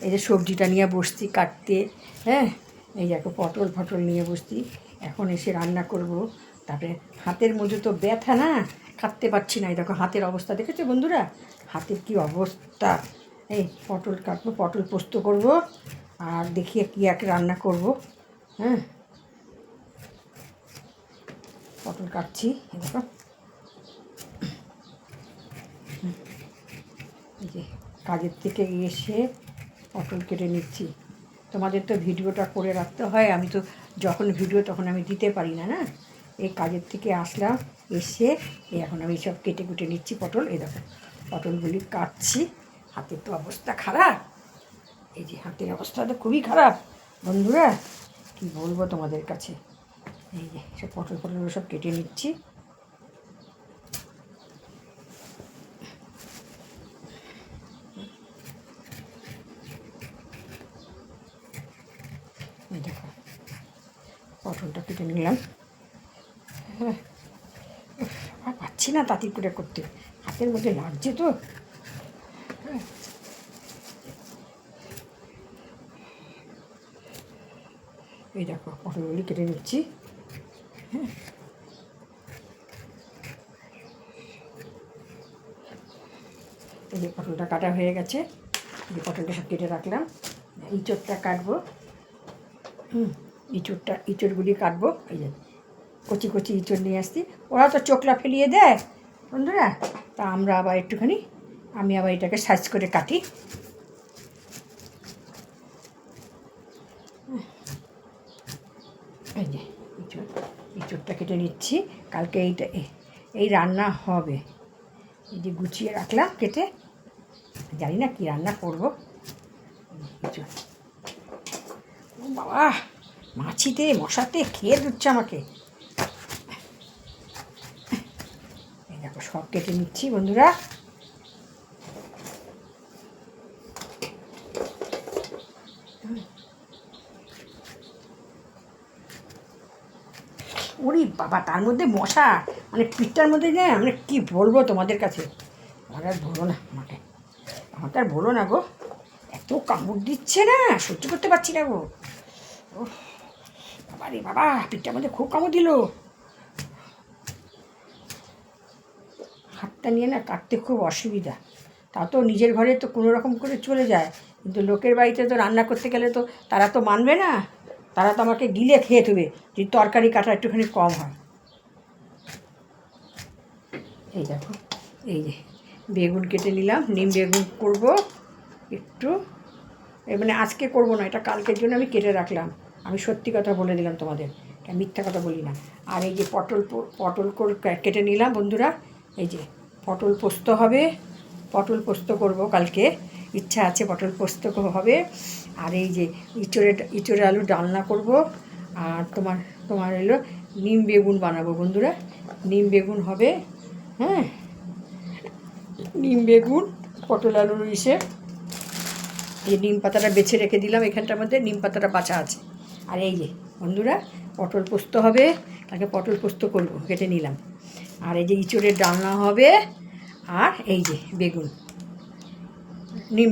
এই যে সবজিটা নিয়ে বসছি কাটতে, হ্যাঁ এই দেখো পটল ফটল নিয়ে বসছি, এখন এসে রান্না করব। তারপরে হাতের মধ্যে তো ব্যথা না, কাটতে পারছি না। এই দেখো হাতের অবস্থা দেখেছো বন্ধুরা, হাতের কি অবস্থা। এই পটল কাটবো, পটল পোস্ত করব, আর দেখি কী এক রান্না করব। হ্যাঁ পটল কাটছি, এই দেখো এই যে কাজের থেকে এসে পটল কেটে নিচ্ছি। তোমাদের তো ভিডিওটা করে রাখতে হয়, আমি তো যখন ভিডিও তখন আমি দিতে পারি না, না। এই কাজের থেকে আসলাম, এসে এই এখন আমি সব কেটে কুটে নিচ্ছি পটল। এই দেখো পটলগুলি কাটছি। হাতের তো অবস্থা খারাপ, এই যে হাতের অবস্থা তো খুবই খারাপ বন্ধুরা, কি বলবো তোমাদের কাছে। এই যে সব পটলগুলো সব কেটে নিচ্ছি। এই দেখো পটলটা কেটে নিলাম। হ্যাঁ আর পাচ্ছি না তাঁতি করে করতে, হাতের মধ্যে লাগছে তো। এই দেখো পটলগুলি কেটে নিচ্ছি। হ্যাঁ এই যে পটলটা কাটা হয়ে গেছে, এই যে পটলটা সব কেটে রাখলাম। ইঁচড়টা কাটবো, ইঁচড়গুলি কাটবো। এই যে কচি কচি ইঁচড় নিয়ে আসছি, ওরা তো চোখলা ফেলিয়ে দেয় বন্ধুরা, তা আমরা আবার একটুখানি, আমি আবার এটাকে সাইজ করে কাটি। এই যে ইঁচড়টা কেটে নিচ্ছি, কালকে এই রান্না হবে। এই যে গুছিয়ে রাখলাম কেটে, জানি না কী রান্না করবো। ইঁচড়, ও বাবা মাছিতে মশাতে খেয়ে দিচ্ছে আমাকে। এই দেখো সব কেটে নিচ্ছি বন্ধুরা। ওরে বাবা তার মধ্যে মশা, মানে পিঠটার মধ্যে না, মানে কী বলবো তোমাদের কাছে, আমার আর বলো না, আমাকে আর বলো না গো, এত কামড় দিচ্ছে না, সহ্য করতে পারছি না গো। ও বাবা রে বাবা, পিঠটার মধ্যে খুব কামড় দিল। হাতটা নিয়ে না কাটতে খুব অসুবিধা, তা তো নিজের ঘরে তো কোনো রকম করে চলে যায়, কিন্তু লোকের বাড়িতে তো রান্না করতে গেলে তো তারা তো মানবে না, তারা তো আমাকে গিলে খেয়ে দেবে যদি তরকারি কাটা একটুখানি কম হয়। এই দেখো এই যে বেগুন কেটে নিলাম, নিম বেগুন করব একটু, মানে আজকে করব না, এটা কালকের জন্য আমি কেটে রাখলাম। আমি সত্যি কথা বলে দিলাম তোমাদের, এটা মিথ্যা কথা বলি না। আর এই যে পটল কেটে নিলাম বন্ধুরা। এই যে পটল পোস্ত হবে, পটল পোস্ত করব কালকে, ইচ্ছা আছে পটল পোস্ত হবে। আর এই যে ইঁচড়ের আলু ডালনা করব। আর তোমার এলো নিম বেগুন বানাবো বন্ধুরা, নিম বেগুন হবে। হ্যাঁ নিম বেগুন পটল আলুর ইসে, এই নিম পাতাটা বেছে রেখে দিলাম, এখানটার মধ্যে নিম পাতাটা বাছা আছে। আর এই যে বন্ধুরা পটল পোস্ত হবে, তাকে পটল পোস্ত করবো, কেটে নিলাম। আর এই যে ইঁচড়ের ডালনা হবে, আর এই যে বেগুন, নিম